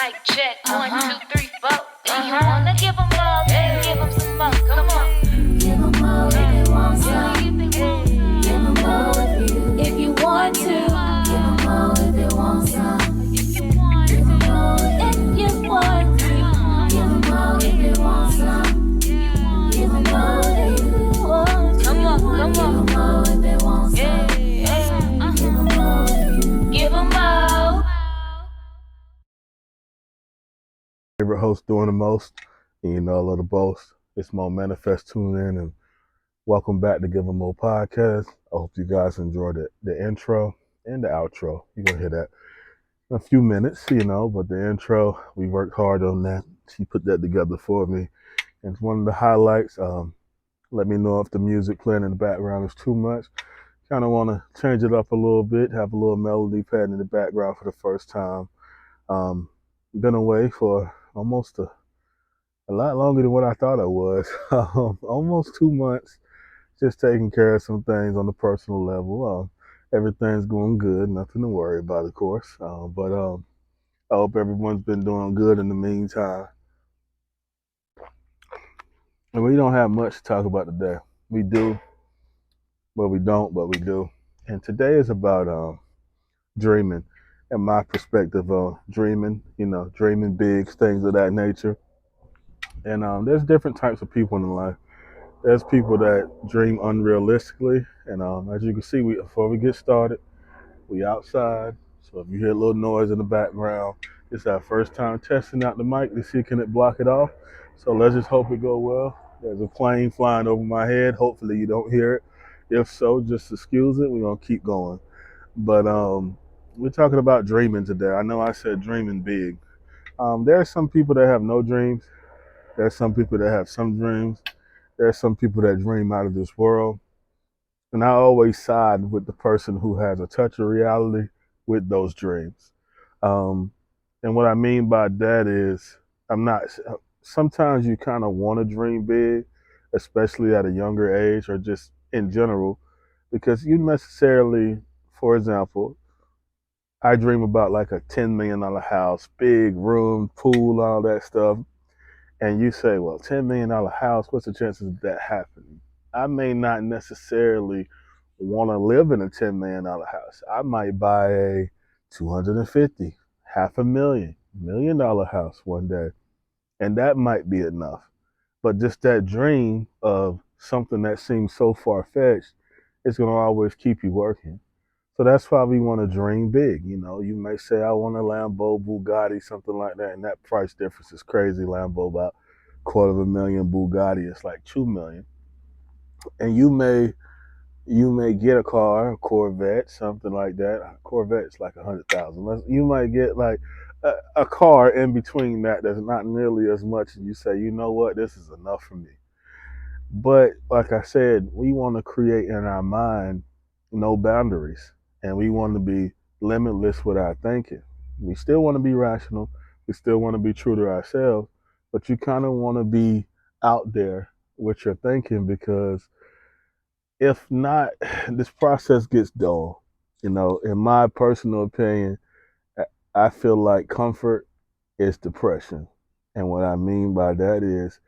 Mic check, 1, 2, 3, 4. Do you wanna give them love? Then give them some more. Come on. Give them more if they want some. Give them more if you want to. Give them more if they want some. Give them more if you want to. Give them more if they want some. Give them more if you want to. Come on. Give them more if they want some. Give them more if you Give them more. Favorite host doing the most, and you know I love the boast. It's Mo Manifest. Tune in and welcome back to Give 'em Mo podcast. I hope you guys enjoyed the intro and the outro. You're gonna hear that in a few minutes, but the intro, we worked hard on that. She put that together for me. And it's one of the highlights. Let me know if the music playing in the background is too much. Kind of want to change it up a little bit, have a little melody pad in the background for the first time. Been away for almost a lot longer than what I thought I was. Almost 2 months, just taking care of some things on the personal level. Everything's going good, nothing to worry about, of course. But I hope everyone's been doing good in the meantime. And we don't have much to talk about today. We do, but we don't, but we do. And today is about dreaming and my perspective on dreaming, dreaming big, things of that nature. And there's different types of people in life. There's people that dream unrealistically, and as you can see, before we get started, we outside. So if you hear a little noise in the background, it's our first time testing out the mic to see can it block it off. So let's just hope it go well. There's a plane flying over my head. Hopefully you don't hear it. If so, just excuse it. We're gonna keep going. But we're talking about dreaming today. I know I said dreaming big. There are some people that have no dreams. There's some people that have some dreams. There's some people that dream out of this world. And I always side with the person who has a touch of reality with those dreams. Um, and what I mean by that is, I'm not, sometimes you kind of want to dream big, especially at a younger age or just in general, because you necessarily, for example, I dream about like a $10 million house, big room, pool, all that stuff. And you say, well, $10 million house, what's the chances of that happening? I may not necessarily want to live in a $10 million house. I might buy a 250, half a million, $1 million house one day. And that might be enough. But just that dream of something that seems so far fetched is going to always keep you working. So that's why we want to dream big. You may say, I want a Lambo, Bugatti, something like that. And that price difference is crazy. Lambo about $250,000, Bugatti is like $2 million. And you may get a car, a Corvette, something like that. A Corvette's like 100,000. You might get like a car in between that's not nearly as much. And you say, you know what, this is enough for me. But like I said, we want to create in our mind no boundaries, and we want to be limitless with our thinking. We still want to be rational. We still want to be true to ourselves, but you kind of want to be out there with your thinking, because if not, this process gets dull. In my personal opinion, I feel like comfort is depression. And what I mean by that is,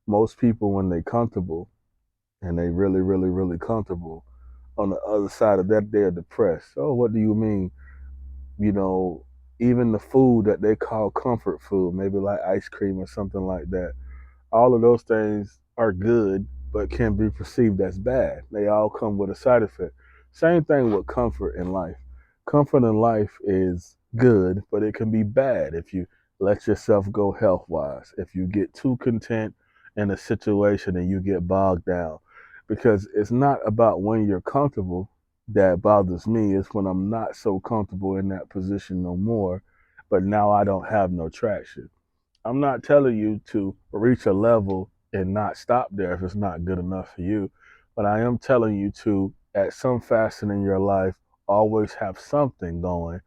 most people, when they're comfortable, and they really, really, really comfortable, on the other side of that, they're depressed. So what do you mean? You know, Even the food that they call comfort food, maybe like ice cream or something like that, all of those things are good, but can be perceived as bad. They all come with a side effect. Same thing with comfort in life. Comfort in life is good, but it can be bad if you let yourself go health wise, if you get too content in a situation and you get bogged down. Because it's not about when you're comfortable that bothers me, it's when I'm not so comfortable in that position no more, but now I don't have no traction. I'm not telling you to reach a level and not stop there if it's not good enough for you, but I am telling you to, at some facet in your life, always have something going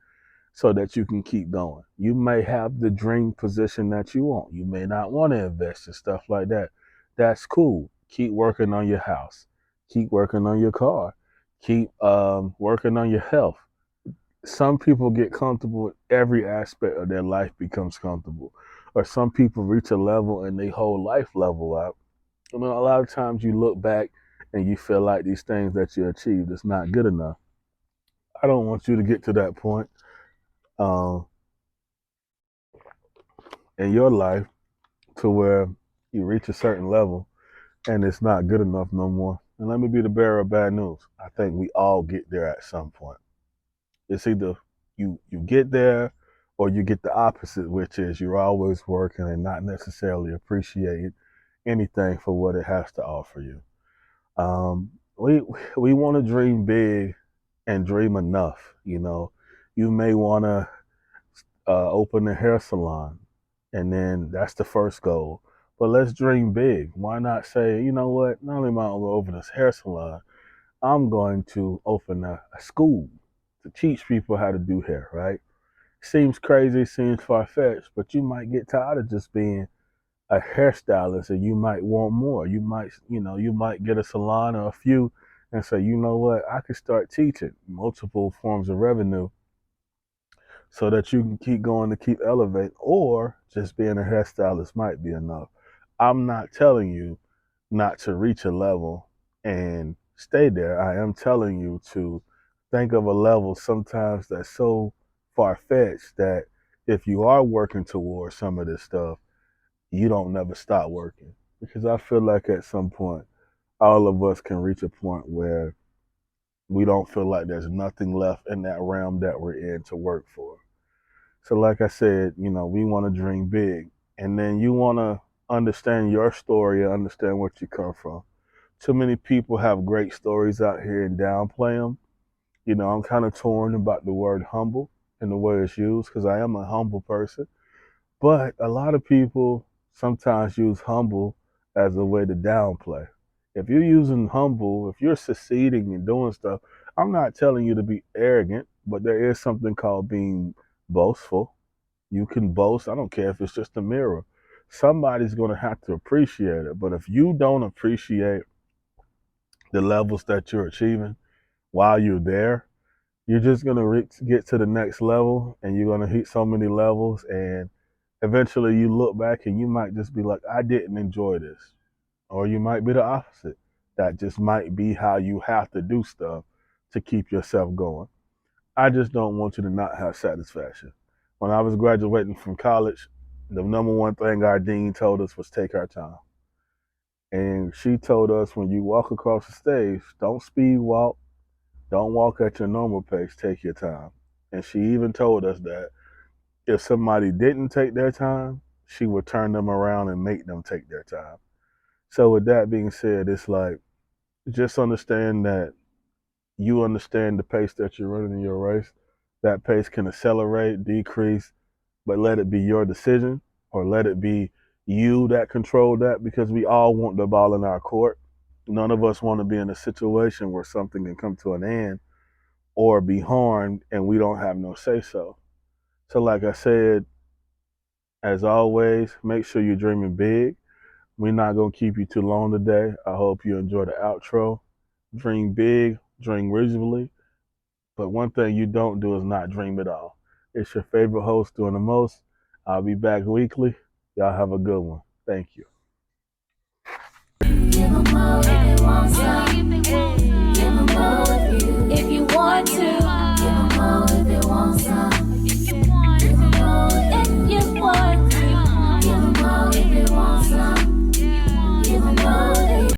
so that you can keep going. You may have the dream position that you want. You may not want to invest in stuff like that. That's cool. Keep working on your house. Keep working on your car. Keep working on your health. Some people get comfortable with every aspect of their life becomes comfortable. Or some people reach a level and they whole life level up. A lot of times you look back and you feel like these things that you achieved is not good enough. I don't want you to get to that point um, in your life to where you reach a certain level and it's not good enough no more. And let me be the bearer of bad news. I think we all get there at some point. It's either you get there or you get the opposite, which is you're always working and not necessarily appreciating anything for what it has to offer you. We want to dream big and dream enough. You may want to open a hair salon, and then that's the first goal. But let's dream big. Why not say, you know what? Not only am I going to open this hair salon, I'm going to open a school to teach people how to do hair, right? Seems crazy, seems far fetched, but you might get tired of just being a hairstylist and you might want more. You might get a salon or a few and say, you know what, I could start teaching multiple forms of revenue so that you can keep going to keep elevating, or just being a hairstylist might be enough. I'm not telling you not to reach a level and stay there. I am telling you to think of a level sometimes that's so far fetched that if you are working towards some of this stuff, you don't never stop working. Because I feel like at some point, all of us can reach a point where we don't feel like there's nothing left in that realm that we're in to work for. So, like I said, we want to dream big. And then you want to understand your story and understand where you come from. Too many people have great stories out here and downplay them. I'm kind of torn about the word humble and the way it's used because I am a humble person. But a lot of people sometimes use humble as a way to downplay. If you're using humble, if you're succeeding and doing stuff, I'm not telling you to be arrogant, but there is something called being boastful. You can boast. I don't care if it's just a mirror. Somebody's going to have to appreciate it. But if you don't appreciate the levels that you're achieving while you're there, you're just going to get to the next level and you're going to hit so many levels. And eventually you look back and you might just be like, I didn't enjoy this. Or you might be the opposite. That just might be how you have to do stuff to keep yourself going. I just don't want you to not have satisfaction. When I was graduating from college, the number one thing our dean told us was take our time. And she told us when you walk across the stage, don't speed walk, don't walk at your normal pace, take your time. And she even told us that if somebody didn't take their time, she would turn them around and make them take their time. So with that being said, it's like just understand that you understand the pace that you're running in your race. That pace can accelerate, decrease, but let it be your decision or let it be you that control that because we all want the ball in our court. None of us want to be in a situation where something can come to an end or be harmed and we don't have no say so. So, like I said, as always, make sure you're dreaming big. We're not going to keep you too long today. I hope you enjoy the outro. Dream big, dream reasonably. But one thing you don't do is not dream at all. It's your favorite host doing the most. I'll be back weekly. Y'all have a good one. Thank you. Give 'em all if they want some.